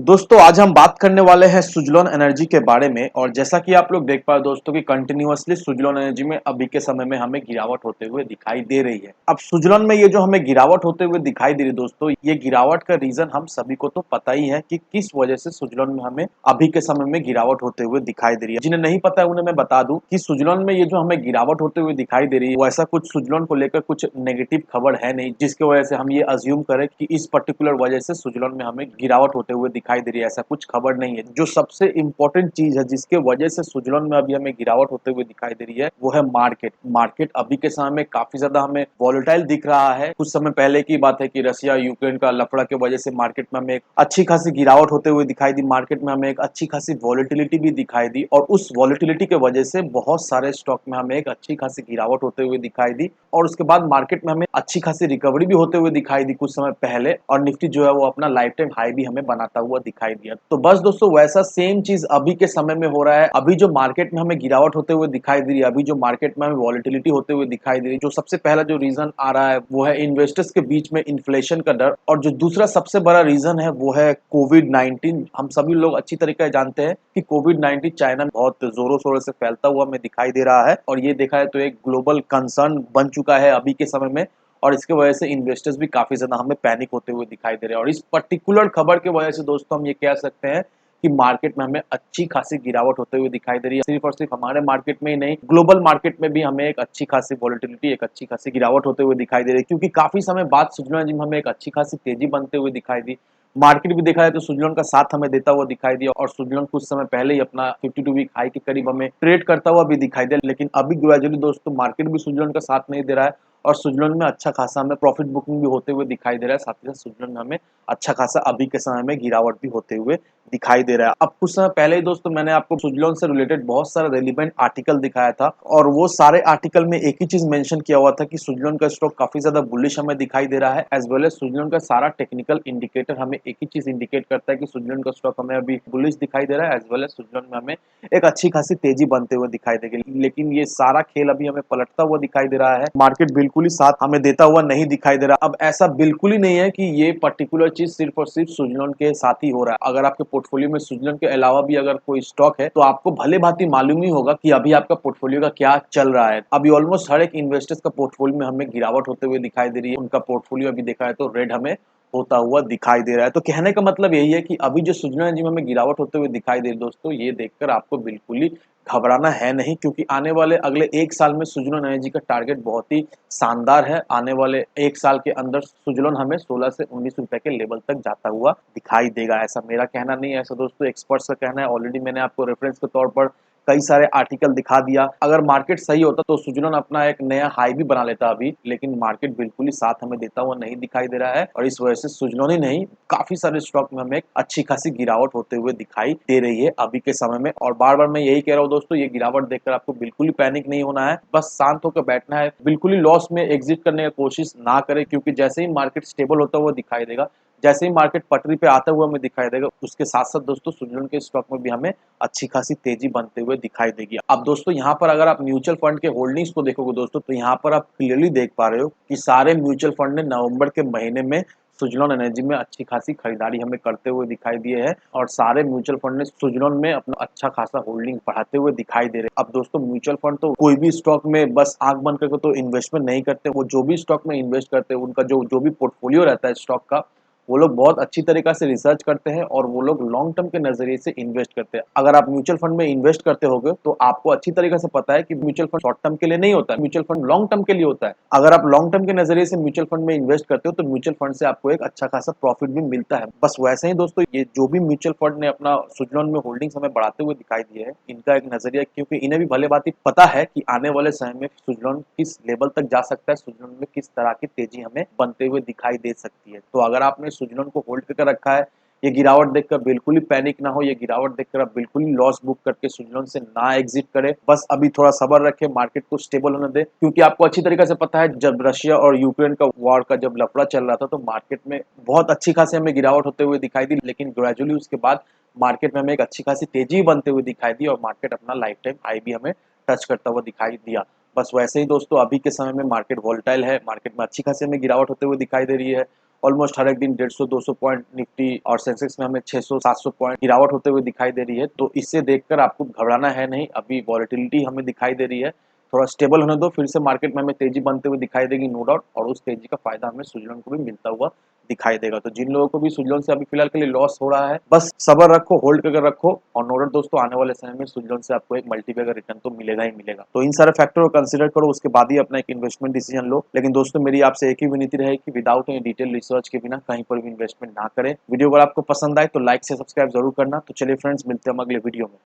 दोस्तों आज हम बात करने वाले हैं सुजलोन एनर्जी के बारे में। और जैसा कि आप लोग देख पा रहे दोस्तों कि कंटिन्यूअसली सुजलोन एनर्जी में अभी के समय में हमें गिरावट होते हुए दिखाई दे रही है। अब सुजलोन में ये जो हमें गिरावट होते हुए दिखाई दे रही है दोस्तों, ये गिरावट का रीजन हम सभी को तो पता ही है कि किस वजह से सुजलोन में हमें अभी के समय में गिरावट होते हुए दिखाई दे रही है। जिन्हें नहीं पता है उन्हें मैं बता दूं कि सुजलोन में ये जो हमें गिरावट होते हुए दिखाई दे रही है, वैसा कुछ सुजलोन को लेकर कुछ नेगेटिव खबर है नहीं जिसकी वजह से हम ये अज्यूम करें कि इस पर्टिकुलर वजह से सुजलोन में हमें गिरावट होते हुए दिखाई दे रही है। ऐसा कुछ खबर नहीं है। जो सबसे इंपॉर्टेंट चीज है जिसके वजह से सुजलोन में अभी हमें गिरावट होते हुए दिखाई दे रही है, वो है मार्केट। मार्केट अभी के समय में काफी ज्यादा हमें वॉलेटाइल दिख रहा है। कुछ समय पहले की बात है कि रशिया यूक्रेन का लफड़ा की वजह से मार्केट में हमें एक अच्छी खासी गिरावट होते हुए दिखाई दी। मार्केट में हमें एक अच्छी खासी वॉलेटिलिटी भी दिखाई दी और उस वॉलेटिलिटी की वजह से बहुत सारे स्टॉक में हमें एक अच्छी खासी गिरावट होते हुए दिखाई दी। और उसके बाद मार्केट में हमें अच्छी खासी रिकवरी भी होते हुए दिखाई दी कुछ समय पहले, और निफ्टी जो है वो अपना लाइफ टाइम हाई भी हमें बनाता हुआ दिखाई दिया। तो बस दोस्तों वैसा सेम चीज अभी के समय में हो रहा है। अभी जो मार्केट में हमें गिरावट होते हुए दिखाई दे रही है, अभी जो मार्केट में हमें वॉलेटिलिटी होते हुए दिखाई दे रही है, जो सबसे पहला जो रीजन आ रहा है वो है इन्वेस्टर्स के बीच में इन्फ्लेशन का डर। और जो दूसरा सबसे बड़ा रीजन है वो है कोविड-19। हम सभी लोग अच्छी तरीके से जानते हैं कि कोविड-19 चाइना में बहुत जोरों शोरों से फैलता हुआ हमें दिखाई दे रहा है, और ये देखा है तो एक ग्लोबल कंसर्न बन चुका है अभी के समय में। और इसके वजह से इन्वेस्टर्स भी काफी ज्यादा हमें पैनिक होते हुए दिखाई दे रहे हैं। और इस पर्टिकुलर खबर की वजह से दोस्तों हम ये कह सकते हैं कि मार्केट में हमें अच्छी खासी गिरावट होते हुए दिखाई दे रही है। सिर्फ और सिर्फ हमारे मार्केट में ही नहीं, ग्लोबल मार्केट में भी हमें एक अच्छी खासी वॉलेटिलिटी, एक अच्छी खासी गिरावट होते हुए दिखाई दे रही है। क्योंकि काफी समय बाद सुजलोन जिम हमें एक अच्छी खासी तेजी बनते हुए दिखाई दी। मार्केट भी देखा है तो सुजलोन का साथ हमें देता हुआ दिखाई दिया, और सुजलोन कुछ समय पहले ही अपना 52 वीक हाई के करीब हमें ट्रेड करता हुआ भी दिखाई दिया। लेकिन अभी ग्रेजुअली दोस्तों मार्केट भी सुजलोन का साथ नहीं दे रहा है, और सुजलोन में अच्छा खासा हमें प्रॉफिट बुकिंग भी होते हुए दिखाई दे रहा है। साथ ही साथ सुजलोन में हमें अच्छा खासा अभी के समय में गिरावट भी होते हुए दिखाई दे रहा है। अब कुछ समय पहले ही दोस्तों मैंने आपको सुजलोन से रिलेटेड बहुत सारे रेलिवेंट आर्टिकल दिखाया था, और वो सारे आर्टिकल में एक ही चीज मेंशन किया हुआ था कि सुजलोन का स्टॉक काफी ज्यादा बुलिश हमें दिखाई दे रहा है। एज वेल एज सुजलोन का सारा टेक्निकल इंडिकेटर हमें एक ही चीज इंडिकेट करता है कि सुजलोन का स्टॉक हमें अभी बुलिश दिखाई दे रहा है। एज वेल एज सुजलोन में हमें एक अच्छी खासी तेजी बनते हुए दिखाई देगी। लेकिन ये सारा खेल अभी हमें पलटता हुआ दिखाई दे रहा है। मार्केट बिल्कुल ही साथ हमें देता हुआ नहीं दिखाई दे रहा। अब ऐसा बिल्कुल ही नहीं है कि ये पर्टिकुलर चीज सिर्फ और सिर्फ सुजलोन के साथ ही हो रहा है। अगर आपके पोर्टफोलियो में सुजलोन के अलावा भी अगर कोई स्टॉक है तो आपको भले भांति मालूम ही होगा कि अभी आपका पोर्टफोलियो का क्या चल रहा है। अभी ऑलमोस्ट हर एक इन्वेस्टर्स का पोर्टफोलियो में हमें गिरावट होते हुए दिखाई दे रही है। उनका पोर्टफोलियो अभी देखा है तो रेड हमें होता हुआ दिखाई दे रहा है। तो कहने का मतलब यही है कि अभी जो सुजलोन एनर्जी में हमें गिरावट होते हुए दिखाई दे रही है दोस्तों, ये देखकर आपको बिल्कुल ही घबराना है नहीं। क्योंकि आने वाले अगले एक साल में सुजलोन एनर्जी का टारगेट बहुत ही शानदार है। आने वाले एक साल के अंदर सुजलोन हमें 16 से 19 रुपए के लेवल तक जाता हुआ दिखाई देगा। ऐसा मेरा कहना नहीं है, ऐसा दोस्तों एक्सपर्ट्स का कहना है। ऑलरेडी मैंने आपको रेफरेंस के तौर पर कई सारे आर्टिकल दिखा दिया। अगर मार्केट सही होता तो सुजलोन अपना एक नया हाई भी बना लेता अभी, लेकिन मार्केट बिल्कुल ही साथ हमें देता हुआ नहीं दिखाई दे रहा है। और इस वजह से सुजलोन ही नहीं, काफी सारे स्टॉक में हमें एक अच्छी खासी गिरावट होते हुए दिखाई दे रही है अभी के समय में। और बार बार मैं यही कह रहा हूँ दोस्तों, ये गिरावट देखकर आपको बिल्कुल ही पैनिक नहीं होना है। बस शांत होकर बैठना है, बिल्कुल ही लॉस में एग्जिट करने की कोशिश ना करें। क्योंकि जैसे ही मार्केट स्टेबल होता हुआ दिखाई देगा, जैसे ही मार्केट पटरी पे आता हुआ हमें दिखाई देगा, उसके साथ साथ दोस्तों सुजलोन के स्टॉक में भी हमें अच्छी खासी तेजी बनते हुए दिखाई देगी। अब दोस्तों यहाँ पर अगर आप म्यूचुअल फंड के होल्डिंग्स को देखोगे दोस्तों, तो यहाँ पर आप क्लियरली देख पा रहे हो कि सारे म्यूचुअल फंड ने नवंबर के महीने में सुजलोन एनर्जी में अच्छी खासी खरीदारी हमें करते हुए दिखाई दिए है, और सारे म्यूचुअल फंड ने सुजलोन में अपना अच्छा खासा होल्डिंग बढ़ाते हुए दिखाई दे रहे हैं। अब दोस्तों म्यूचुअल फंड तो कोई भी स्टॉक में बस आंख बंद करके तो इन्वेस्टमेंट नहीं करते। वो जो भी स्टॉक में इन्वेस्ट करते हैं, उनका जो जो भी पोर्टफोलियो रहता है स्टॉक का, वो लोग बहुत अच्छी तरीका से रिसर्च करते हैं, और वो लोग लॉन्ग टर्म के नजरिए से इन्वेस्ट करते हैं। अगर आप म्यूचुअल फंड में इन्वेस्ट करते होगे तो आपको अच्छी तरीके से पता है कि म्यूचुअल फंड शॉर्ट टर्म के लिए नहीं होता है, म्यूचुअल फंड लॉन्ग टर्म के लिए होता है। अगर आप लॉन्ग टर्म के नजरिए से म्यूचुअल फंड में इन्वेस्ट करते हो तो म्यूचुअल फंड से आपको एक अच्छा खासा प्रॉफिट भी मिलता है। बस वैसे ही दोस्तों ये जो भी म्यूचुअल फंड ने अपना सुजलोन में होल्डिंग्स हमें बढ़ाते हुए दिखाई दिए है, इनका एक नजरिया, क्योंकि इन्हें भी भले बात पता है कि आने वाले समय में सुजलोन किस लेवल तक जा सकता है, सुजलोन में किस तरह की तेजी हमें बनते हुए दिखाई दे सकती है। तो अगर आपने सुजलोन को होल्ड करके रखा है, ये गिरावट देखकर बिल्कुल ही पैनिक ना हो। ये गिरावट देखकर आप बिल्कुल ही लॉस बुक करके सुजलोन से ना एग्जिट करें। बस अभी थोड़ा सब्र रखें, मार्केट को स्टेबल होने दें। क्योंकि आपको अच्छी तरीके से पता है जब रशिया और यूक्रेन का वॉर का जब लफड़ा चल रहा था तो मार्केट में बहुत अच्छी खासी हमें गिरावट होते हुए दिखाई दी। लेकिन ग्रेजुअली उसके बाद मार्केट में हमें एक अच्छी खासी तेजी बनते हुए दिखाई दी, और मार्केट अपना लाइफ टाइम हाई भी हमें टच करता हुआ दिखाई दिया। बस वैसे ही दोस्तों अभी के समय में मार्केट वोलेटाइल है, मार्केट में अच्छी खासी हमें गिरावट होते हुए दिखाई दे रही है। ऑलमोस्ट हर एक दिन 150-200 पॉइंट निफ्टी और सेंसेक्स में हमें 600-700 पॉइंट गिरावट होते हुए दिखाई दे रही है। तो इससे देखकर आपको घबराना है नहीं, अभी वॉलेटिलिटी हमें दिखाई दे रही है, थोड़ा स्टेबल होने दो, फिर से मार्केट में हमें तेजी बनते हुए दिखाई देगी नो डाउट, और उस तेजी का फायदा हमें स्विट्जरलैंड को भी मिलता हुआ दिखाई देगा। तो जिन लोगों को भी स्विट्जरलैंड से अभी फिलहाल के लिए लॉस हो रहा है, बस सब्र रखो, होल्ड करके रखो, और नो डाउट दोस्तों आने वाले समय में स्विट्जरलैंड से आपको एक मल्टीबैगर रिटर्न तो मिलेगा ही मिलेगा। तो इन सारे फैक्टर को कंसीडर करो, उसके बाद ही अपना एक इन्वेस्टमेंट डिसीजन लो। लेकिन दोस्तों मेरी आपसे एक ही विनती रहेगी कि विदाउट एनी डिटेल रिसर्च के बिना कहीं पर भी इन्वेस्टमेंट ना करें। वीडियो अगर आपको पसंद आए तो लाइक से सब्सक्राइब जरूर करना। तो चलिए फ्रेंड्स, मिलते हैं हम अगले वीडियो में।